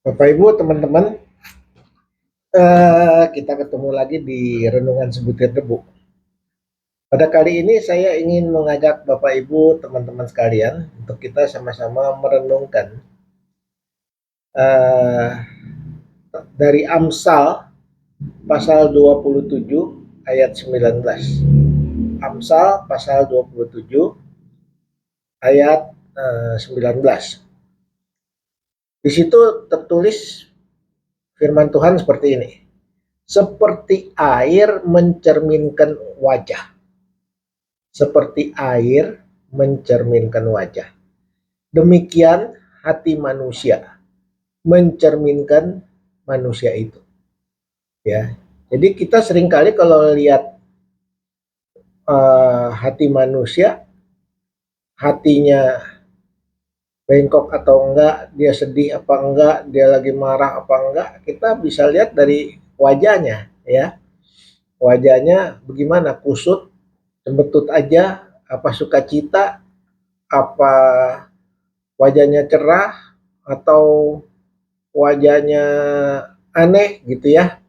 Bapak Ibu, teman-teman, kita ketemu lagi di Renungan Sebutir Debu. Pada kali ini saya ingin mengajak Bapak Ibu, teman-teman sekalian, untuk kita sama-sama merenungkan uh, dari Amsal pasal 27 ayat 19. Amsal pasal 27 ayat 19. Di situ tertulis firman Tuhan seperti ini. Seperti air mencerminkan wajah. Seperti air mencerminkan wajah. Demikian hati manusia mencerminkan manusia itu. Ya, jadi kita seringkali kalau lihat hati manusia, hatinya bengkok atau enggak, dia sedih apa enggak, dia lagi marah apa enggak, kita bisa lihat dari wajahnya, ya. Wajahnya bagaimana, kusut, cembetut aja, apa sukacita, apa wajahnya cerah, atau wajahnya aneh gitu ya.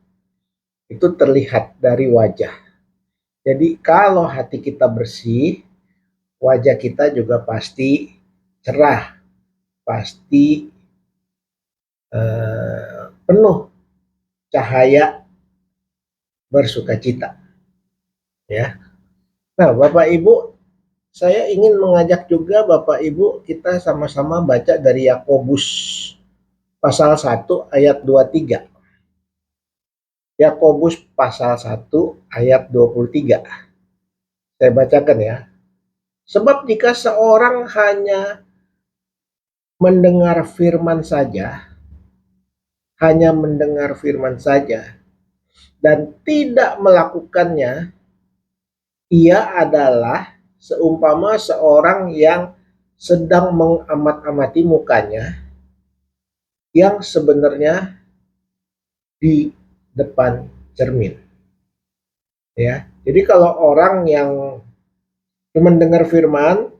Itu terlihat dari wajah. Jadi kalau hati kita bersih, wajah kita juga pasti cerah, pasti penuh cahaya bersukacita, ya. Nah, Bapak Ibu, saya ingin mengajak juga Bapak Ibu kita sama-sama baca dari Yakobus pasal 1 ayat 23. Yakobus pasal 1 ayat 23. Saya bacakan ya. Sebab jika seorang hanya mendengar firman saja, dan tidak melakukannya, ia adalah seumpama seorang yang sedang mengamat-amati mukanya yang sebenarnya di depan cermin. Ya, jadi kalau orang yang cuma dengar firman,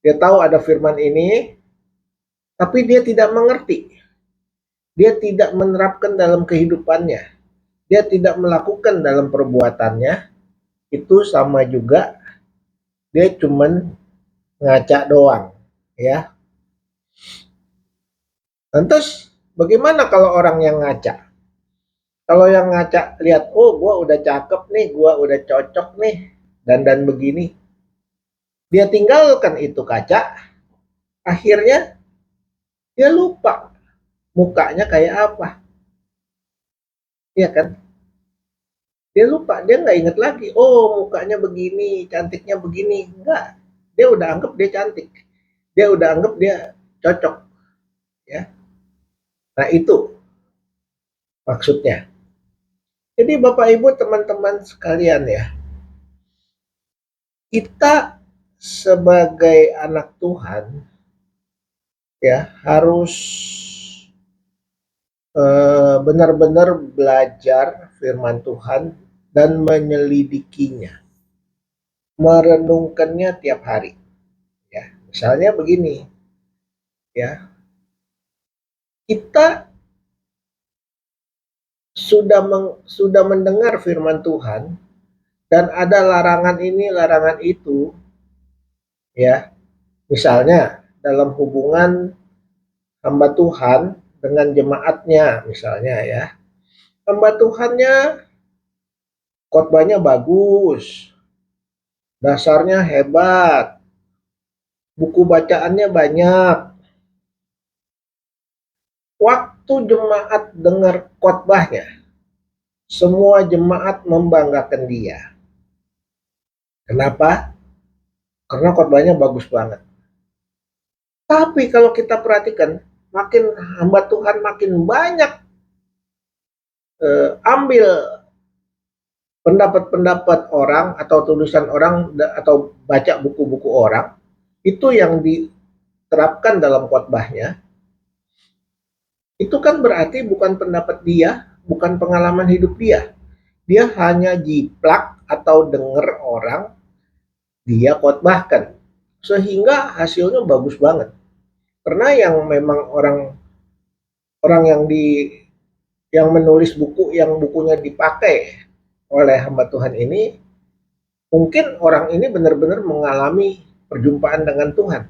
dia tahu ada firman ini, tapi dia tidak mengerti, dia tidak menerapkan dalam kehidupannya, dia tidak melakukan dalam perbuatannya, itu sama juga dia cuman ngaca doang, ya. Lantas bagaimana kalau orang yang ngaca? Kalau yang ngaca lihat, oh gua udah cakep nih, gua udah cocok nih, dan begini. Dia tinggalkan itu kaca, akhirnya dia lupa mukanya kayak apa. Iya kan? Dia lupa, dia nggak inget lagi, oh mukanya begini, cantiknya begini. Enggak, dia udah anggap dia cantik. Dia udah anggap dia cocok. Ya. Nah itu maksudnya. Jadi Bapak Ibu teman-teman sekalian ya, kita sebagai anak Tuhan ya harus benar-benar belajar firman Tuhan dan menyelidikinya, merenungkannya tiap hari. Ya, misalnya begini, ya, kita sudah mendengar firman Tuhan dan ada larangan ini, larangan itu, ya. Misalnya dalam hubungan hamba Tuhan dengan jemaatnya, misalnya ya, hamba Tuhannya khotbahnya bagus, dasarnya hebat, buku bacaannya banyak. Waktu jemaat dengar khotbahnya, semua jemaat membanggakan dia. Kenapa? Karena khotbahnya bagus banget. Tapi kalau kita perhatikan, makin hamba Tuhan makin banyak ambil pendapat-pendapat orang atau tulisan orang atau baca buku-buku orang, itu yang diterapkan dalam khotbahnya, itu kan berarti bukan pendapat dia, bukan pengalaman hidup dia. Dia hanya jiplak atau dengar orang dia khotbahkan. Sehingga hasilnya bagus banget. Karena yang memang orang orang yang menulis buku yang bukunya dipakai oleh hamba Tuhan ini, mungkin orang ini benar-benar mengalami perjumpaan dengan Tuhan.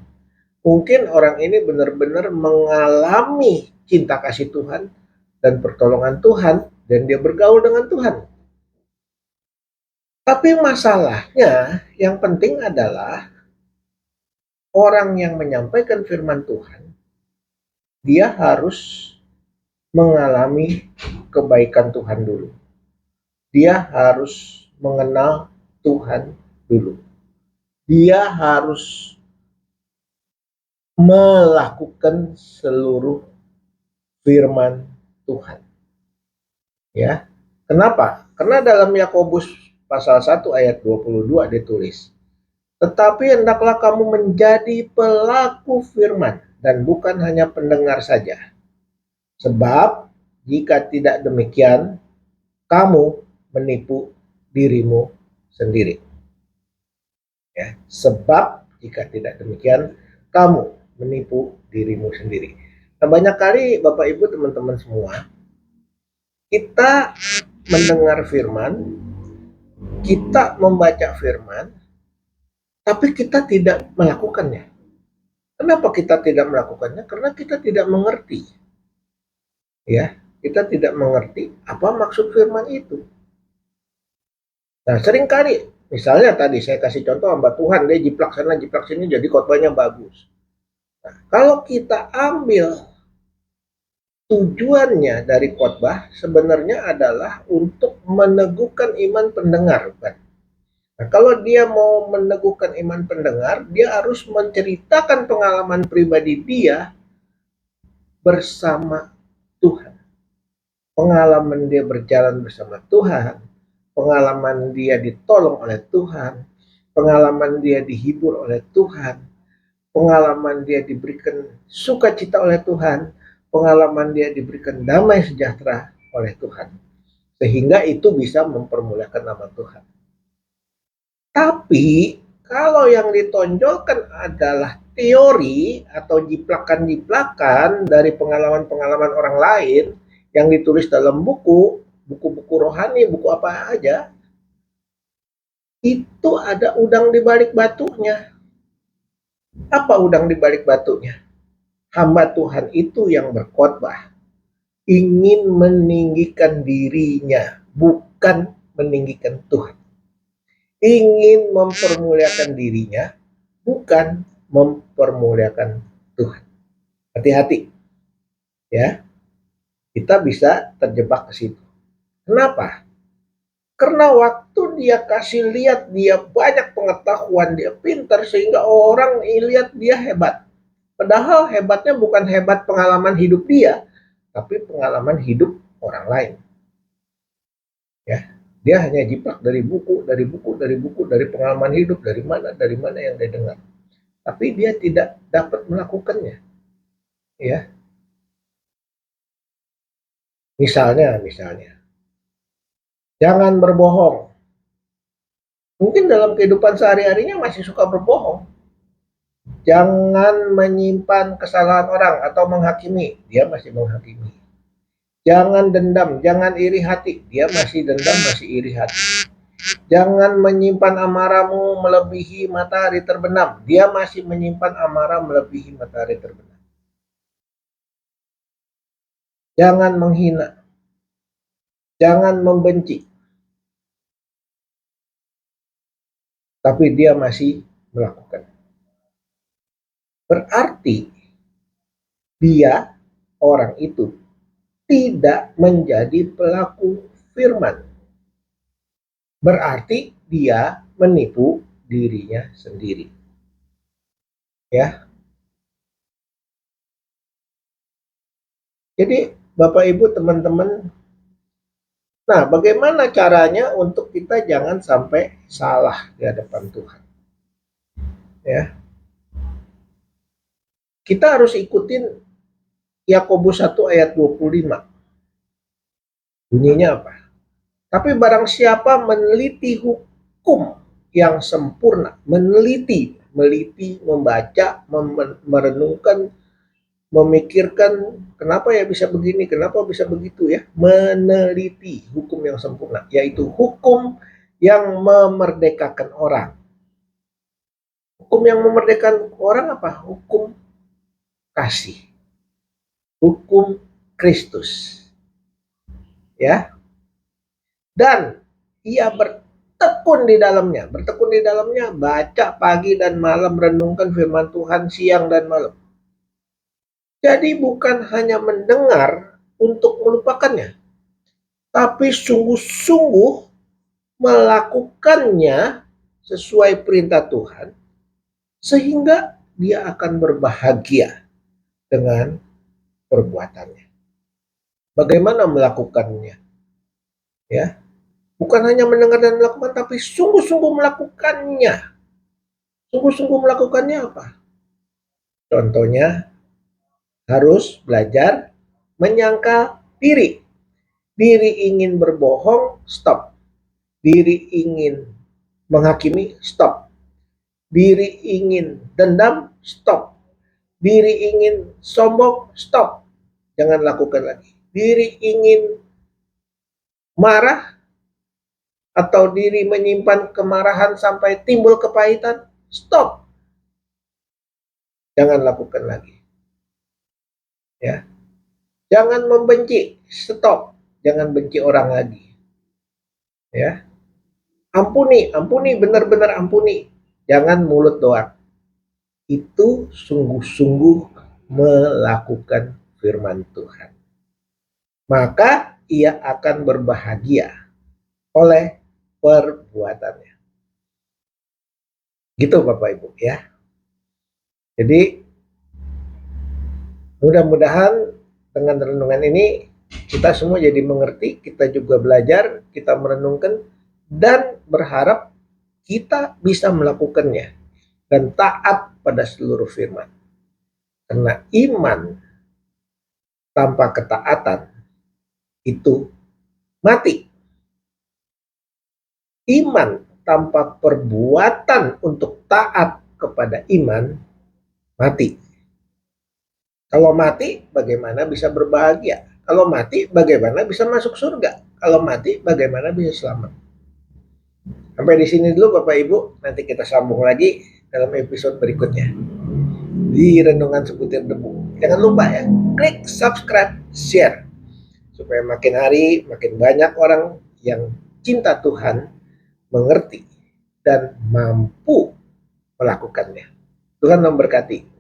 Mungkin orang ini benar-benar mengalami cinta kasih Tuhan dan pertolongan Tuhan, dan dia bergaul dengan Tuhan. Tapi masalahnya yang penting adalah orang yang menyampaikan firman Tuhan, dia harus mengalami kebaikan Tuhan dulu. Dia harus mengenal Tuhan dulu. Dia harus melakukan seluruh firman Tuhan. Ya. Kenapa? Karena dalam Yakobus pasal 1 ayat 22 ditulis, "Tetapi hendaklah kamu menjadi pelaku firman dan bukan hanya pendengar saja. Sebab jika tidak demikian, kamu menipu dirimu sendiri." Ya, sebab jika tidak demikian, kamu menipu dirimu sendiri. Nah, banyak kali Bapak Ibu teman-teman semua, kita mendengar firman, kita membaca firman, tapi kita tidak melakukannya. Kenapa kita tidak melakukannya? Karena kita tidak mengerti. Ya, kita tidak mengerti apa maksud firman itu. Nah, seringkali misalnya tadi saya kasih contoh hamba Tuhan, dia jiplak sana jiplak sini jadi khotbahnya bagus. Nah, kalau kita ambil tujuannya dari khotbah sebenarnya adalah untuk meneguhkan iman pendengar, kan? Nah, kalau dia mau meneguhkan iman pendengar, dia harus menceritakan pengalaman pribadi dia bersama Tuhan. Pengalaman dia berjalan bersama Tuhan, pengalaman dia ditolong oleh Tuhan, pengalaman dia dihibur oleh Tuhan, pengalaman dia diberikan sukacita oleh Tuhan, pengalaman dia diberikan damai sejahtera oleh Tuhan. Sehingga itu bisa mempermuliakan nama Tuhan. Tapi kalau yang ditonjolkan adalah teori atau jiplakan-jiplakan dari pengalaman-pengalaman orang lain yang ditulis dalam buku-buku rohani, buku apa aja, itu ada udang di balik batunya. Apa udang di balik batunya? Hamba Tuhan itu yang berkhotbah ingin meninggikan dirinya, bukan meninggikan Tuhan. Ingin mempermuliakan dirinya, bukan mempermuliakan Tuhan. Hati-hati, ya. Kita bisa terjebak ke situ. Kenapa? Karena waktu dia kasih lihat dia banyak pengetahuan, dia pintar sehingga orang lihat dia hebat. Padahal hebatnya bukan hebat pengalaman hidup dia, tapi pengalaman hidup orang lain. Ya, dia hanya jiplak dari buku, dari pengalaman hidup, dari mana yang dia dengar. Tapi dia tidak dapat melakukannya. Ya, misalnya, jangan berbohong. Mungkin dalam kehidupan sehari-harinya masih suka berbohong. Jangan menyimpan kesalahan orang atau menghakimi, dia masih menghakimi. Jangan dendam, jangan iri hati, dia masih dendam, masih iri hati. Jangan menyimpan amarahmu melebihi matahari terbenam, dia masih menyimpan amarah melebihi matahari terbenam. Jangan menghina, jangan membenci, tapi dia masih melakukan. Berarti dia, orang itu, tidak menjadi pelaku firman. Berarti dia menipu dirinya sendiri. Ya. Jadi Bapak Ibu teman-teman, nah bagaimana caranya untuk kita jangan sampai salah di hadapan Tuhan? Ya. Kita harus ikutin Yakobus 1 ayat 25. Bunyinya apa? Tapi barang siapa meneliti hukum yang sempurna, meneliti, membaca, merenungkan memikirkan kenapa ya bisa begini, kenapa bisa begitu ya, meneliti hukum yang sempurna, yaitu hukum yang memerdekakan orang. Hukum yang memerdekakan orang apa? Hukum kasih, hukum Kristus, ya. Dan ia bertekun di dalamnya, baca pagi dan malam, renungkan firman Tuhan siang dan malam. Jadi bukan hanya mendengar untuk melupakannya, tapi sungguh-sungguh melakukannya sesuai perintah Tuhan, sehingga dia akan berbahagia dengan perbuatannya. Bagaimana melakukannya? Ya, bukan hanya mendengar dan melakukan, tapi sungguh-sungguh melakukannya. Sungguh-sungguh melakukannya apa? Contohnya, harus belajar menyangkal diri. Diri ingin berbohong, stop. Diri ingin menghakimi, stop. Diri ingin dendam, stop. Diri ingin sombong, stop. Jangan lakukan lagi. Diri ingin marah atau diri menyimpan kemarahan sampai timbul kepahitan, stop. Jangan lakukan lagi. Ya. Jangan membenci, stop. Jangan benci orang lagi. Ya. Ampuni, benar-benar ampuni. Jangan mulut doang. Itu sungguh-sungguh melakukan firman Tuhan. Maka ia akan berbahagia oleh perbuatannya. Gitu Bapak Ibu ya. Jadi mudah-mudahan dengan renungan ini kita semua jadi mengerti, kita juga belajar, kita merenungkan dan berharap kita bisa melakukannya dan taat pada seluruh firman. Karena iman tanpa ketaatan itu mati. Iman tanpa perbuatan untuk taat kepada iman mati. Kalau mati, bagaimana bisa berbahagia? Kalau mati, bagaimana bisa masuk surga? Kalau mati, bagaimana bisa selamat? Sampai di sini dulu Bapak Ibu, nanti kita sambung lagi dalam episode berikutnya di Renungan Sebutir Debu. Jangan lupa ya, klik subscribe, share, supaya makin hari makin banyak orang yang cinta Tuhan, mengerti, dan mampu melakukannya. Tuhan memberkati.